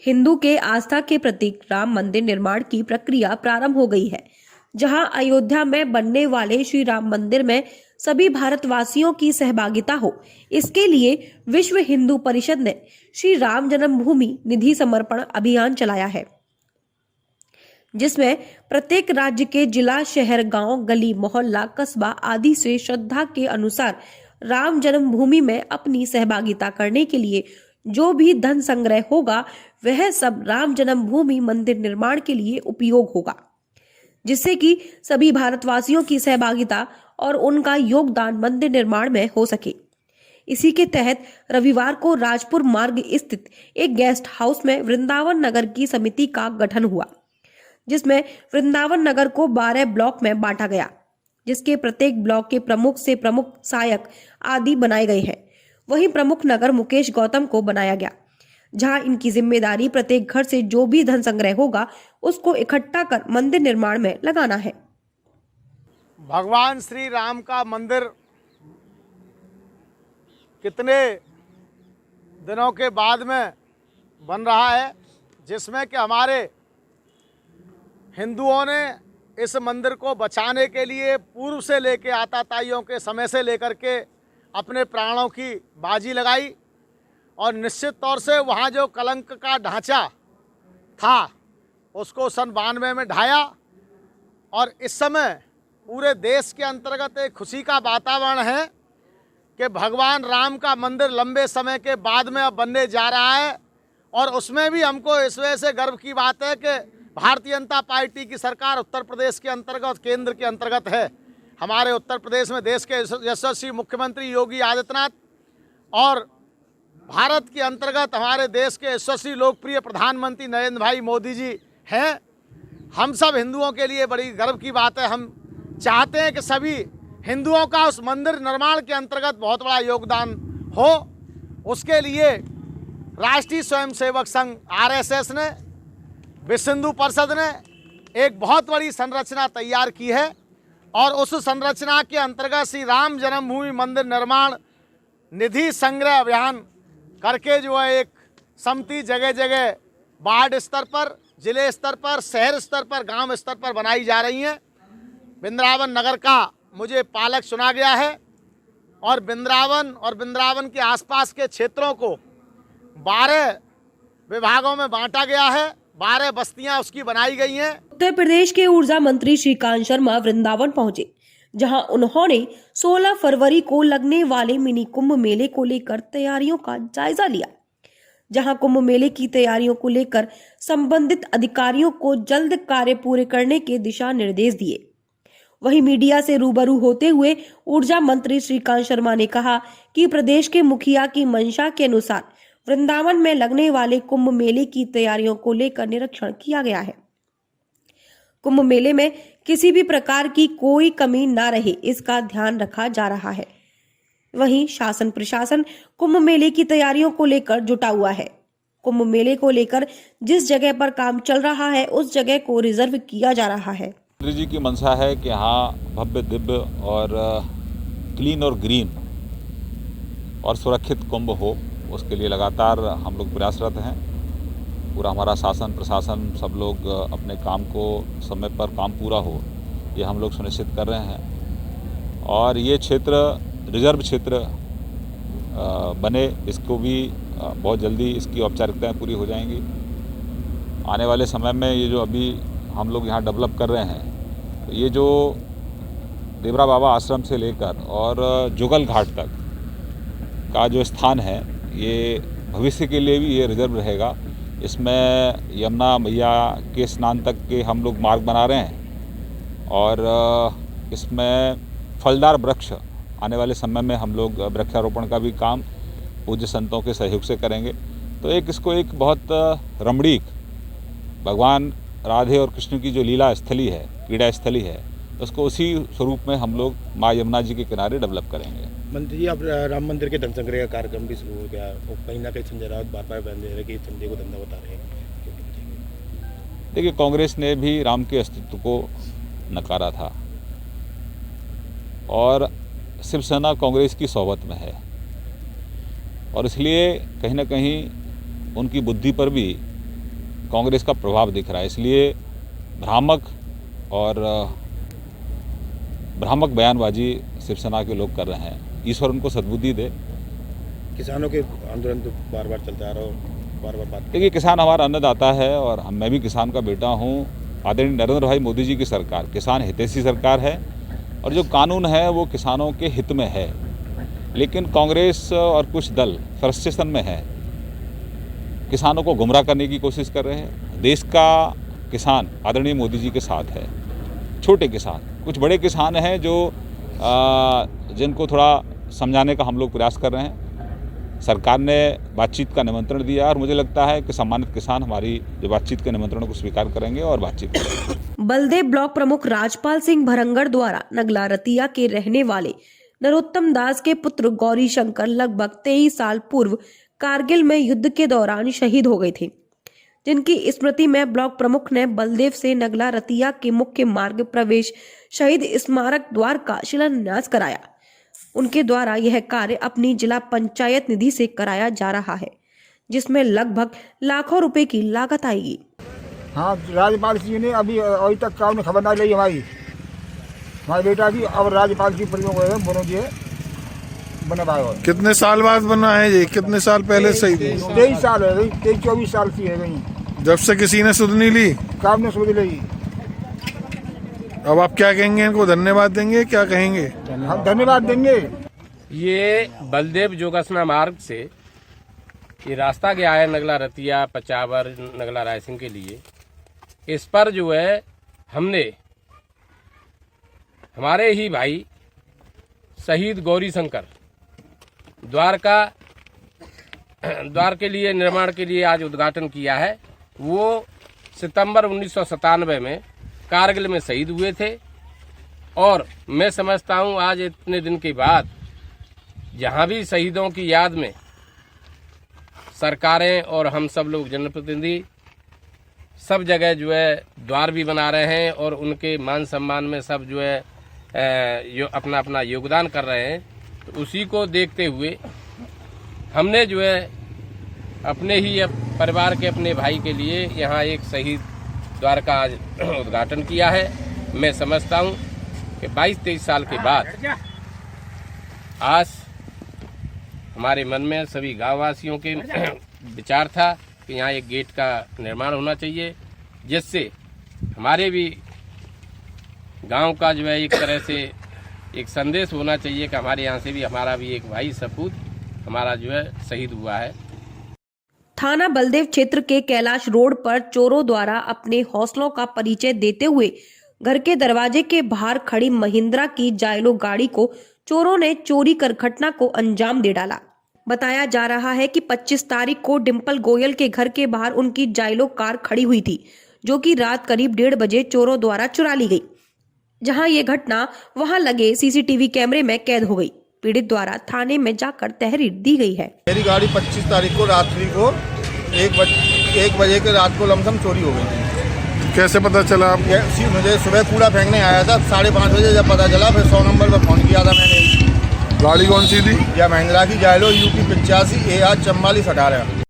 हिंदू के आस्था के प्रतीक राम मंदिर निर्माण की प्रक्रिया प्रारंभ हो गई है। जहां अयोध्या में बनने वाले श्री राम मंदिर में सभी भारतवासियों की सहभागिता हो, इसके लिए विश्व हिंदू परिषद ने श्री राम जन्मभूमि निधि समर्पण अभियान चलाया है, जिसमें प्रत्येक राज्य के जिला, शहर, गांव, गली, मोहल्ला, कस्बा आदि से श्रद्धा के अनुसार राम जन्मभूमि में अपनी सहभागिता करने के लिए जो भी धन संग्रह होगा वह सब राम जन्मभूमि मंदिर निर्माण के लिए उपयोग होगा, जिससे कि सभी भारतवासियों की सहभागिता और उनका योगदान मंदिर निर्माण में हो सके। इसी के तहत रविवार को राजपुर मार्ग स्थित एक गेस्ट हाउस में वृंदावन नगर की समिति का गठन हुआ, जिसमें वृंदावन नगर को 12 ब्लॉक में बांटा गया, जिसके प्रत्येक ब्लॉक के प्रमुख से प्रमुख सहायक आदि बनाए गए हैं। वहीं प्रमुख नगर मुकेश गौतम को बनाया गया, जहां इनकी जिम्मेदारी प्रत्येक घर से जो भी धन संग्रह होगा उसको इकट्ठा कर मंदिर निर्माण में लगाना है। भगवान श्री राम का मंदिर कितने दिनों के बाद में बन रहा है, जिसमें कि हमारे हिंदुओं ने इस मंदिर को बचाने के लिए पूर्व से लेके आताताइयों के समय से लेकर के अपने प्राणों की बाजी लगाई और निश्चित तौर से वहाँ जो कलंक का ढांचा था उसको सन 92 में ढाया। और इस समय पूरे देश के अंतर्गत एक खुशी का वातावरण है कि भगवान राम का मंदिर लंबे समय के बाद में अब बनने जा रहा है। और उसमें भी हमको इस वजह से गर्व की बात है कि भारतीय जनता पार्टी की सरकार उत्तर प्रदेश के अंतर्गत, केंद्र के अंतर्गत है। हमारे उत्तर प्रदेश में देश के यशस्वी मुख्यमंत्री योगी आदित्यनाथ और भारत के अंतर्गत हमारे देश के यशस्वी लोकप्रिय प्रधानमंत्री नरेंद्र भाई मोदी जी हैं। हम सब हिंदुओं के लिए बड़ी गर्व की बात है। हम चाहते हैं कि सभी हिंदुओं का उस मंदिर निर्माण के अंतर्गत बहुत बड़ा योगदान हो। उसके लिए राष्ट्रीय स्वयंसेवक संघ RSS ने, विश्व हिंदू परिषद ने एक बहुत बड़ी संरचना तैयार की है और उस संरचना के अंतर्गत श्री राम जन्मभूमि मंदिर निर्माण निधि संग्रह अभियान करके जो है एक समिति जगह जगह वार्ड स्तर पर, जिले स्तर पर, शहर स्तर पर, गांव स्तर पर बनाई जा रही हैं। वृंदावन नगर का मुझे पालक चुना गया है और वृंदावन के आसपास के क्षेत्रों को 12 विभागों में बांटा गया है। 12 बस्तियां उसकी बनाई गई हैं। उत्तर प्रदेश के ऊर्जा मंत्री श्रीकांत शर्मा वृंदावन पहुंचे, जहां उन्होंने 16 फरवरी को लगने वाले मिनी कुंभ मेले को लेकर तैयारियों का जायजा लिया, जहां कुंभ मेले की तैयारियों को लेकर संबंधित अधिकारियों को जल्द कार्य पूरे करने के दिशा निर्देश दिए। वहीं मीडिया से रूबरू होते हुए ऊर्जा मंत्री श्रीकांत शर्मा ने कहा कि प्रदेश के मुखिया की मंशा के अनुसार वृंदावन में लगने वाले कुंभ मेले की तैयारियों को लेकर निरीक्षण किया गया है। कुंभ मेले में किसी भी प्रकार की कोई कमी न रहे, इसका ध्यान रखा जा रहा है। वहीं शासन प्रशासन कुंभ मेले की तैयारियों को लेकर जुटा हुआ है। कुंभ मेले को लेकर जिस जगह पर काम चल रहा है उस जगह को रिजर्व किया जा रहा है। मंत्री जी की मंशा है कि यहाँ भव्य, दिव्य और क्लीन और ग्रीन और सुरक्षित कुंभ हो, उसके लिए लगातार हम लोग प्रयासरत हैं। पूरा हमारा शासन प्रशासन सब लोग अपने काम को समय पर काम पूरा हो, ये हम लोग सुनिश्चित कर रहे हैं। और ये क्षेत्र रिजर्व क्षेत्र बने, इसको भी बहुत जल्दी इसकी औपचारिकताएं पूरी हो जाएंगी। आने वाले समय में ये जो अभी हम लोग यहाँ डेवलप कर रहे हैं, ये जो देवरा बाबा आश्रम से लेकर और जुगल घाट तक का जो स्थान है, ये भविष्य के लिए भी ये रिजर्व रहेगा। इसमें यमुना मैया के स्नान तक के हम लोग मार्ग बना रहे हैं और इसमें फलदार वृक्ष आने वाले समय में हम लोग वृक्षारोपण का भी काम पूज्य संतों के सहयोग से करेंगे। तो इसको एक बहुत रमणीक भगवान राधे और कृष्ण की जो लीला स्थली है, क्रीड़ा स्थली है, उसको उसी स्वरूप में हम लोग माँ यमुना जी के किनारे डेवलप करेंगे। मंत्री जी, अब राम मंदिर के धन संग्रह का कार्यक्रम भी शुरू हो गया और कहीं ना कहीं संजय राउत बार बयान दे रहे कि संजय को धंधा बता रहे हैं। देखिए, कांग्रेस ने भी राम के अस्तित्व को नकारा था और शिवसेना कांग्रेस की सोबत में है और इसलिए कहीं ना कहीं उनकी बुद्धि पर भी कांग्रेस का प्रभाव दिख रहा है। इसलिए भ्रामक बयानबाजी शिवसेना के लोग कर रहे हैं। ईश्वर उनको सद्बुद्धि दे। किसानों के आंदोलन तो बार बार चलता आ रहा हो, बार बार बात। देखिए, किसान हमारा अन्नदाता है और मैं भी किसान का बेटा हूँ। आदरणीय नरेंद्र भाई मोदी जी की सरकार किसान हितैषी सरकार है और जो कानून है वो किसानों के हित में है। लेकिन कांग्रेस और कुछ दल फ्रस्ट्रेशन में है, किसानों को गुमराह करने की कोशिश कर रहे हैं। देश का किसान आदरणीय मोदी जी के साथ है। छोटे किसान, कुछ बड़े किसान हैं जो जिनको थोड़ा समझाने का हम लोग प्रयास कर रहे हैं। सरकार ने बातचीत का निमंत्रण दिया और मुझे लगता है कि सम्मानित किसान हमारी जो बातचीत के निमंत्रण को स्वीकार करेंगे और बातचीत करेंगे। बलदेव ब्लॉक प्रमुख राजपाल सिंह भरंगड़ द्वारा नगला रतिया के रहने वाले नरोत्तम दास के पुत्र गौरी शंकर लगभग 23 साल पूर्व कारगिल में युद्ध के दौरान शहीद हो गए थे, जिनकी स्मृति में ब्लॉक प्रमुख ने बलदेव से नगला रतिया के मुख्य मार्ग प्रवेश शहीद स्मारक द्वार का शिलान्यास कराया। उनके द्वारा यह कार्य अपनी जिला पंचायत निधि से कराया जा रहा है, जिसमें लगभग लाखों रुपए की लागत आएगी। हाँ, राज्यपाल जी ने अभी तक काम में खबर नहीं ली हमारी बेटा की। अब राज्यपाल जी प्रयोग बनो जी बना पाए। कितने साल बाद बना है ये? कितने साल पहले सही? 23 साल है, 23-24 साल की है गई। जब से किसी ने सुध नहीं ली, काम ने सुध ली। अब आप क्या कहेंगे? इनको धन्यवाद देंगे? क्या कहेंगे? हम धन्यवाद देंगे। ये बलदेव जोगासना मार्ग से ये रास्ता गया है नगला रतिया, पचावर, नगला रायसिंह के लिए। इस पर जो है हमने हमारे ही भाई शहीद गौरी शंकर द्वार के लिए निर्माण के लिए आज उद्घाटन किया है। वो सितंबर 1997 में कारगिल में शहीद हुए थे और मैं समझता हूँ आज इतने दिन के बाद जहाँ भी शहीदों की याद में सरकारें और हम सब लोग जनप्रतिनिधि सब जगह जो है द्वार भी बना रहे हैं और उनके मान सम्मान में सब जो है जो अपना अपना योगदान कर रहे हैं, तो उसी को देखते हुए हमने जो है अपने ही परिवार के अपने भाई के लिए यहाँ एक शहीद द्वार का आज उद्घाटन किया है। मैं समझता हूँ कि 22-23 साल के बाद आज हमारे मन में सभी गाँववासियों के विचार था कि यहाँ एक गेट का निर्माण होना चाहिए, जिससे हमारे भी गांव का जो है एक तरह से एक संदेश होना चाहिए कि हमारे यहाँ से भी हमारा भी एक भाई सपूत हमारा जो है शहीद हुआ है। थाना बलदेव क्षेत्र के कैलाश रोड पर चोरों द्वारा अपने हौसलों का परिचय देते हुए घर के दरवाजे के बाहर खड़ी महिंद्रा की जायलो गाड़ी को चोरों ने चोरी कर घटना को अंजाम दे डाला। बताया जा रहा है कि 25 तारीख को डिम्पल गोयल के घर के बाहर उनकी जायलो कार खड़ी हुई थी, जो कि रात करीब 1:30 बजे चोरों द्वारा चुरा ली गई। जहां ये घटना वहां लगे सीसीटीवी कैमरे में कैद हो गई। पीड़ित द्वारा थाने में जाकर तहरीर दी गई है। मेरी गाड़ी 25 तारीख को रात्रि को 1 बजे के रात को लमसम चोरी हो गई थी। कैसे पता चला आप? मुझे सुबह कूड़ा फेंकने आया था 5:30 बजे, जब पता चला फिर 100 नंबर पर फोन किया था मैंने। गाड़ी कौन सी थी? यह महिंद्रा की जायलो UP 85 AR 4418।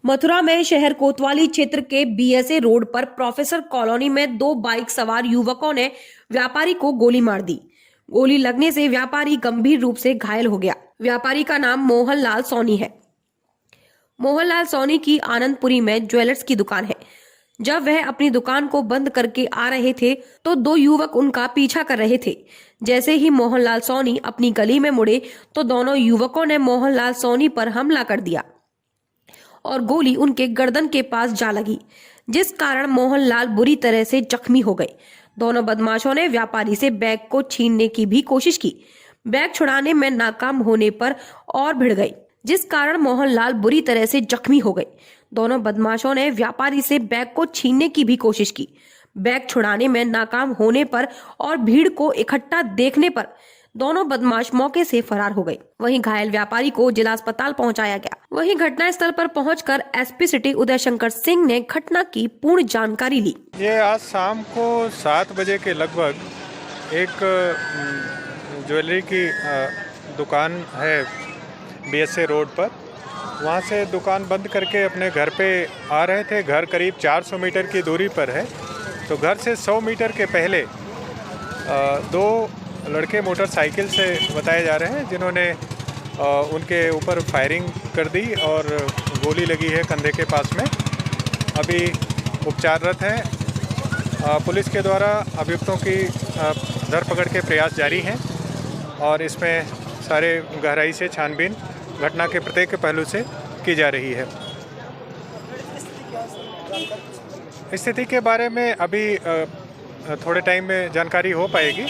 मथुरा में शहर कोतवाली क्षेत्र के BSA रोड पर प्रोफेसर कॉलोनी में 2 बाइक सवार युवकों ने व्यापारी को गोली मार दी। गोली लगने से व्यापारी गंभीर रूप से घायल हो गया। व्यापारी का नाम मोहनलाल सोनी है। मोहनलाल सोनी की आनंदपुरी में ज्वेलर्स की दुकान है। जब वह अपनी दुकान को बंद करके आ रहे थे तो 2 युवक उनका पीछा कर रहे थे। जैसे ही मोहनलाल सोनी अपनी गली में मुड़े तो दोनों युवकों ने मोहनलाल सोनी पर हमला कर दिया और गोली उनके गर्दन के पास जा लगी, जिस कारण मोहनलाल बुरी तरह से जख्मी हो गए। दोनों बदमाशों ने व्यापारी से बैग को छीनने की भी कोशिश की। बैग छुड़ाने में नाकाम होने पर और भिड़ गए, जिस कारण मोहनलाल बुरी तरह से जख्मी हो गए। दोनों बदमाशों ने व्यापारी से बैग को छीनने की भी कोशिश की। बैग छुड़ाने में नाकाम होने पर और भीड़ को इकट्ठा देखने पर दोनों बदमाश मौके से फरार हो गए। वहीं घायल व्यापारी को जिला अस्पताल पहुंचाया गया। वहीं घटनास्थल पर पहुंचकर SP सिटी उदय शंकर सिंह ने घटना की पूर्ण जानकारी ली। ये आज शाम को 7 बजे के लगभग एक ज्वेलरी की दुकान है BSA रोड पर, वहाँ से दुकान बंद करके अपने घर पे आ रहे थे। घर करीब 400 मीटर की दूरी पर है। तो घर से 100 मीटर के पहले दो लड़के मोटरसाइकिल से बताए जा रहे हैं, जिन्होंने उनके ऊपर फायरिंग कर दी और गोली लगी है कंधे के पास में। अभी उपचाररत हैं। पुलिस के द्वारा अभियुक्तों की धरपकड़ के प्रयास जारी हैं और इसमें सारे गहराई से छानबीन घटना के प्रत्येक पहलू से की जा रही है। स्थिति के बारे में अभी थोड़े टाइम में जानकारी हो पाएगी।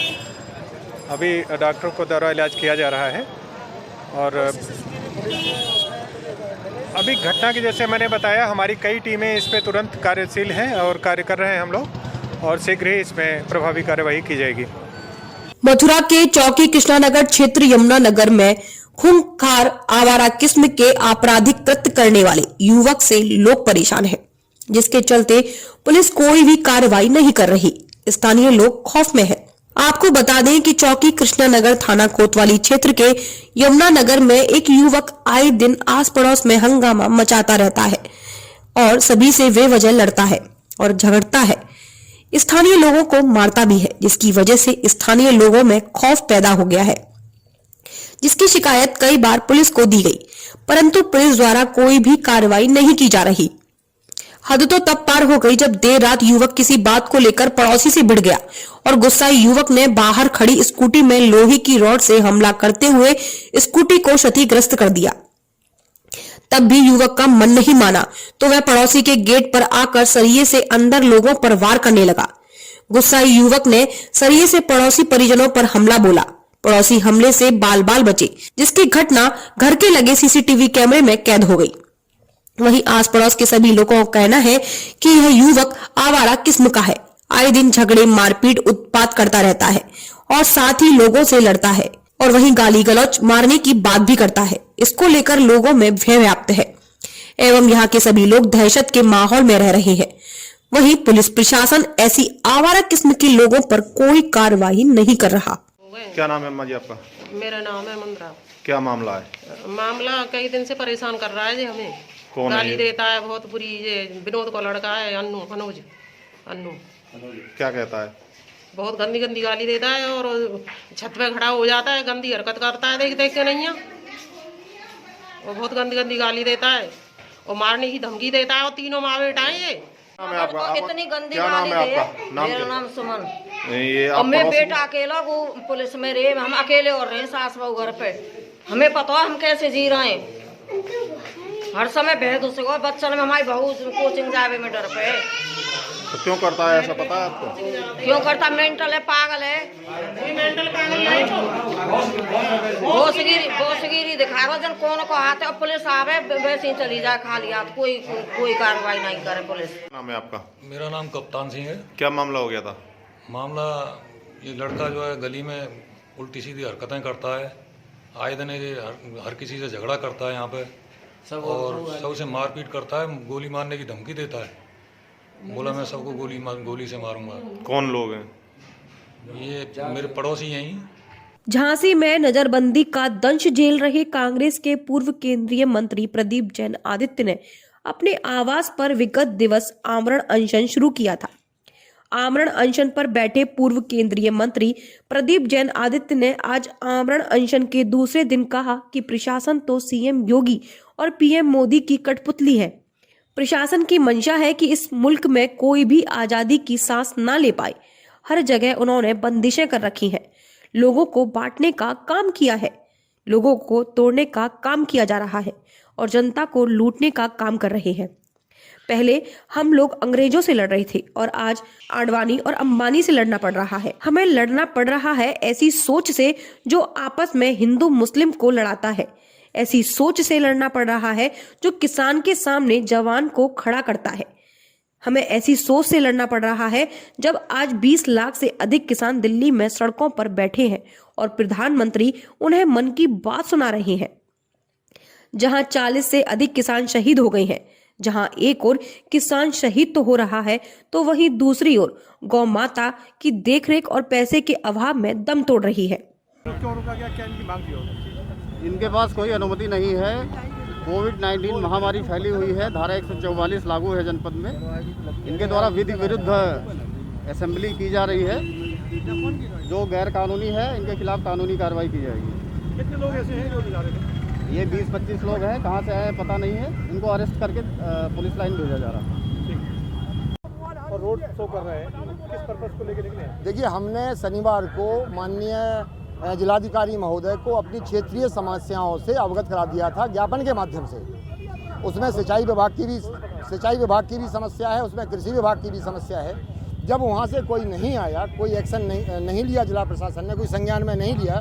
अभी डॉक्टरों को दौरा इलाज किया जा रहा है और अभी घटना की, जैसे मैंने बताया, हमारी कई टीमें इस पे तुरंत कार्यशील हैं और कार्य कर रहे हैं हम लोग, और शीघ्र ही इसमें प्रभावी कार्यवाही की जाएगी। मथुरा के चौकी कृष्णानगर क्षेत्र यमुना नगर में खूंखार आवारा किस्म के आपराधिक कृत्य करने वाले युवक से लोग परेशान हैं, जिसके चलते पुलिस कोई भी कार्रवाई नहीं कर रही। स्थानीय लोग खौफ में हैं। आपको बता दें कि चौकी कृष्णानगर थाना कोतवाली क्षेत्र के यमुना नगर में एक युवक आए दिन आस पड़ोस में हंगामा मचाता रहता है और सभी से बेवजह लड़ता है और झगड़ता है। स्थानीय लोगों को मारता भी है, जिसकी वजह से स्थानीय लोगों में खौफ पैदा हो गया है, जिसकी शिकायत कई बार पुलिस को दी गई, परंतु पुलिस द्वारा कोई भी कार्रवाई नहीं की जा रही। हद तो तब पार हो गई जब देर रात युवक किसी बात को लेकर पड़ोसी से भिड़ गया और गुस्साए युवक ने बाहर खड़ी स्कूटी में लोहे की रॉड से हमला करते हुए स्कूटी को क्षतिग्रस्त कर दिया। तब भी युवक का मन नहीं माना तो वह पड़ोसी के गेट पर आकर सरिये से अंदर लोगों पर वार करने लगा। गुस्साए युवक ने सरिये से पड़ोसी परिजनों पर हमला बोला। पड़ोसी हमले से बाल बाल बचे, जिसकी घटना घर के लगे सीसीटीवी कैमरे में कैद हो गई। वहीं आस पड़ोस के सभी लोगों का कहना है कि यह युवक आवारा किस्म का है। आए दिन झगड़े, मारपीट, उत्पात करता रहता है और साथ ही लोगों से लड़ता है और वहीं गाली गलौज, मारने की बात भी करता है। इसको लेकर लोगों में भय व्याप्त है एवं यहाँ के सभी लोग दहशत के माहौल में रह रहे हैं। वहीं पुलिस प्रशासन ऐसी आवारा किस्म के लोगों पर कोई कार्रवाई नहीं कर रहा। क्या नाम है अम्मा जी आपका? मेरा नाम है मंद्रा। क्या मामला है? मामला कई दिन से परेशान कर रहा है जी हमें। कौन गाली है? देता है बहुत बुरी। ये विनोद का लड़का है, अन्नू। क्या कहता है? बहुत गंदी गंदी गाली देता है और छत पे खड़ा हो जाता है, गंदी हरकत करता है देख देख के नहीं है। और बहुत गंदी गंदी गाली देता है और मारने की धमकी देता है। और तीनों माँ बेटा है ये। नाम है आपका? इतनी गंदी क्या नाम गाली है आपका? नाम मेरा क्या? नाम सुमन। ये और आप मैं पड़ोसी- बेटा अकेला वो पुलिस में रहे, हम अकेले और रहे सास बहू घर पे। हमें पता है हम कैसे जी रहे हैं। हर समय भेद उसको बच्चन में हमारी बहू कोचिंग जावे में डर पे। तो क्यों करता है ऐसा, पता है आपको? क्यों करता? मेंटल है, पागल है। मेंटल पागल नहीं, भोसगिरी दिखा रहा जन कौन को हाथ है। और पुलिस आवे वैसे ही चली जाए खाली हाथ, कोई कार्रवाई नहीं करे पुलिस। नाम है आपका? मेरा नाम कप्तान सिंह है। क्या मामला हो गया था? मामला ये लड़का जो है गली में उल्टी सीधी हरकतें करता है। आए दिन ये हर किसी से झगड़ा करता है यहाँ पे और सबसे मारपीट करता है, गोली मारने की धमकी देता है। बोला मैं सबको गोली से मारूंगा। कौन लोग हैं? ये मेरे पड़ोसी हैं ही। झांसी में नजरबंदी का दंश झेल रहे कांग्रेस के पूर्व केंद्रीय मंत्री प्रदीप जैन आदित्य ने अपने आवास पर विगत दिवस आमरण अनशन शुरू किया था। आमरण अनशन पर बैठे पूर्व केंद्रीय मंत्री प्रदीप जैन आदित्य ने आज आमरण अनशन के दूसरे दिन कहा कि प्रशासन तो सीएम योगी और पीएम मोदी की कठपुतली है। प्रशासन की मंशा है कि इस मुल्क में कोई भी आजादी की सांस ना ले पाए। हर जगह उन्होंने बंदिशें कर रखी हैं। लोगों को बांटने का काम किया है, लोगों को तोड़ने का काम किया जा रहा है और जनता को लूटने का काम कर रहे हैं। पहले हम लोग अंग्रेजों से लड़ रहे थे और आज आडवाणी और अंबानी से लड़ना पड़ रहा है। हमें लड़ना पड़ रहा है ऐसी सोच से जो आपस में हिंदू मुस्लिम को लड़ाता है। ऐसी सोच से लड़ना पड़ रहा है जो किसान के सामने जवान को खड़ा करता है। हमें ऐसी सोच से लड़ना पड़ रहा है जब आज 20 लाख से अधिक किसान दिल्ली में सड़कों पर बैठे हैं और प्रधानमंत्री उन्हें मन की बात सुना रहे हैं। जहां 40 से अधिक किसान शहीद हो गए हैं, जहां एक ओर किसान शहीद तो हो रहा है तो वहीं दूसरी ओर गौ माता की देखरेख और पैसे के अभाव में दम तोड़ रही है। इनके पास कोई अनुमति नहीं है। कोविड-19 महामारी फैली हुई है। धारा 144 लागू है जनपद में। इनके द्वारा विधि विरुद्ध असेंबली की जा रही है, जो गैर कानूनी है। इनके खिलाफ कानूनी कार्रवाई की जाएगी। कितने लोग ऐसे हैं जो दिखा रहे थे? ये 20-25 लोग हैं, कहाँ से आए पता नहीं है। इनको अरेस्ट करके पुलिस लाइन भेजा जा रहा है। और रोड शो कर रहे हैं, किस पर्पस को लेकर निकले हैं? देखिए, हमने शनिवार को माननीय जिलाधिकारी महोदय को अपनी क्षेत्रीय समस्याओं से अवगत करा दिया था ज्ञापन के माध्यम से। उसमें सिंचाई विभाग की भी समस्या है, उसमें कृषि विभाग की भी समस्या है। जब वहाँ से कोई नहीं आया, कोई एक्शन नहीं लिया, जिला प्रशासन ने कोई संज्ञान में नहीं लिया,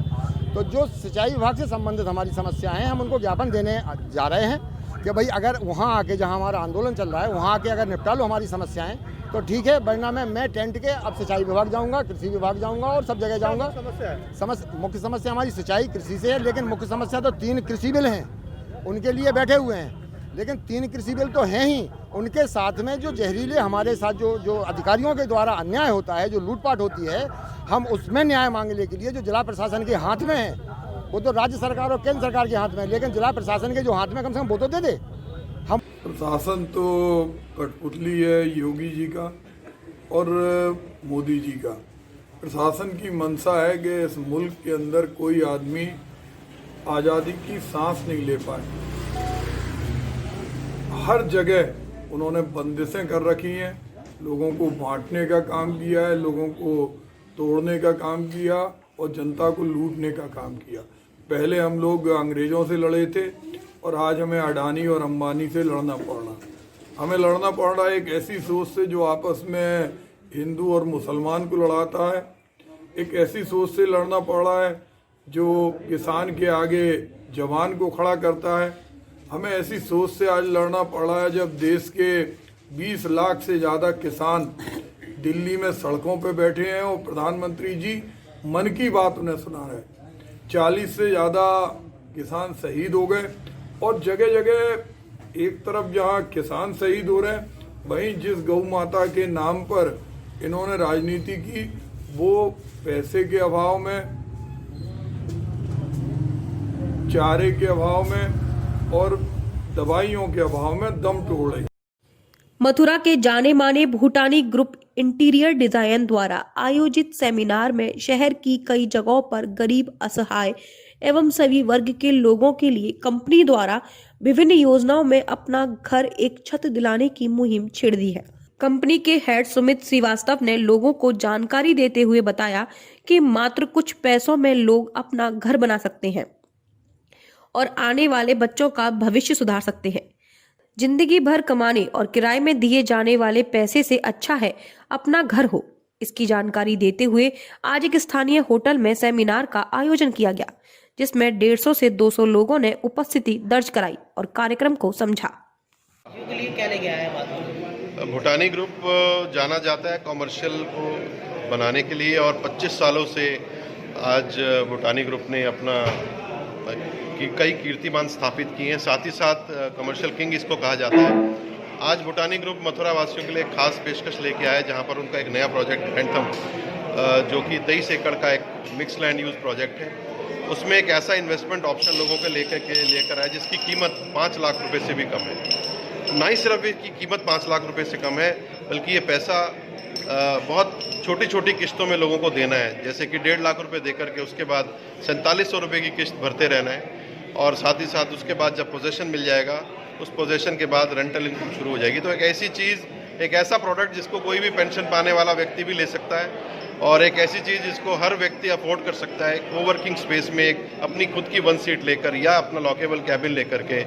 तो जो सिंचाई विभाग से संबंधित हमारी समस्याएं हैं, हम उनको ज्ञापन देने जा रहे हैं कि भाई अगर वहाँ आके, जहाँ हमारा आंदोलन चल रहा है, वहाँ आके अगर निपटा लो हमारी समस्याएं तो ठीक है, वरना मैं टेंट के अब सिंचाई विभाग जाऊँगा, कृषि विभाग जाऊँगा और सब जगह जाऊँगा। मुख्य समस्या हमारी सिंचाई कृषि से है, लेकिन मुख्य समस्या तो 3 कृषि बिल हैं, उनके लिए बैठे हुए हैं। लेकिन 3 कृषि बिल तो हैं ही, उनके साथ में जो जहरीले हमारे साथ जो अधिकारियों के द्वारा अन्याय होता है, जो लूटपाट होती है, हम उसमें न्याय मांगने के लिए जो जिला प्रशासन के हाथ में है, वो तो राज्य सरकार और केंद्र सरकार के हाथ में है, लेकिन जिला प्रशासन के जो हाथ में कम से कम वो तो दे दे। हम प्रशासन तो कठपुतली है योगी जी का और मोदी जी का। प्रशासन की मंशा है कि इस मुल्क के अंदर कोई आदमी आज़ादी की सांस नहीं ले पाए। हर जगह उन्होंने बंदिशें कर रखी हैं, लोगों को बांटने का काम किया है, लोगों को तोड़ने का काम किया और जनता को लूटने का काम किया। पहले हम लोग अंग्रेज़ों से लड़े थे और आज हमें अडानी और अंबानी से लड़ना पड़ रहा। हमें लड़ना पड़ रहा है एक ऐसी सोच से जो आपस में हिंदू और मुसलमान को लड़ाता है, एक ऐसी सोच से लड़ना पड़ रहा है जो किसान के आगे जवान को खड़ा करता है। हमें ऐसी सोच से आज लड़ना पड़ रहा है जब देश के 20 लाख से ज़्यादा किसान दिल्ली में सड़कों पे बैठे हैं और प्रधानमंत्री जी मन की बात उन्हें सुना रहे हैं। 40 से ज़्यादा किसान शहीद हो गए और जगह जगह एक तरफ जहाँ किसान शहीद हो रहे हैं, वहीं जिस गौ माता के नाम पर इन्होंने राजनीति की, वो पैसे के अभाव में, चारे के अभाव में और दवाइयों के अभाव में दम तोड़ रही। मथुरा के जाने माने भूटानी ग्रुप इंटीरियर डिजाइन द्वारा आयोजित सेमिनार में शहर की कई जगहों पर गरीब, असहाय एवं सभी वर्ग के लोगों के लिए कंपनी द्वारा विभिन्न योजनाओं में अपना घर एक छत दिलाने की मुहिम छेड़ दी है। कंपनी के हेड सुमित श्रीवास्तव ने लोगों को जानकारी देते हुए बताया कि मात्र कुछ पैसों में लोग अपना घर बना सकते हैं और आने वाले बच्चों का भविष्य सुधार सकते हैं। जिंदगी भर कमाने और किराए में दिए जाने वाले पैसे से अच्छा है अपना घर हो। इसकी जानकारी देते हुए आज एक स्थानीय होटल में सेमिनार का आयोजन किया गया, जिसमें 150 से 200 लोगों ने उपस्थिति दर्ज कराई और कार्यक्रम को समझा। भूटानी ग्रुप जाना जाता है कॉमर्शियल को बनाने के लिए और 25 सालों से आज भूटानी ग्रुप ने अपना कई कीर्तिमान स्थापित किए हैं। साथ ही साथ कमर्शियल किंग इसको कहा जाता है। आज भूटानी ग्रुप मथुरा वासियों के लिए एक खास पेशकश लेके आया है, जहां पर उनका एक नया प्रोजेक्ट एंथम, जो कि 23 एकड़ का एक मिक्स लैंड यूज प्रोजेक्ट है, उसमें एक ऐसा इन्वेस्टमेंट ऑप्शन लोगों के लेकर आया जिसकी कीमत 5 लाख रुपए से भी कम है। ना ही सिर्फ इसकी कीमत 5 लाख रुपए से कम है, बल्कि ये पैसा बहुत छोटी छोटी किस्तों में लोगों को देना है। जैसे कि 1.5 लाख रुपए देकर के उसके बाद 4700 रुपये की किस्त भरते रहना है और साथ ही साथ उसके बाद जब पोजेशन मिल जाएगा, उस पोजेशन के बाद रेंटल इनकम शुरू हो जाएगी। तो एक ऐसी चीज़, एक ऐसा प्रोडक्ट जिसको कोई भी पेंशन पाने वाला व्यक्ति भी ले सकता है और एक ऐसी चीज़ जिसको हर व्यक्ति अफोर्ड कर सकता है। कोवर्किंग स्पेस में एक अपनी खुद की 1 सीट लेकर या अपना लॉकेबल कैबिन लेकर के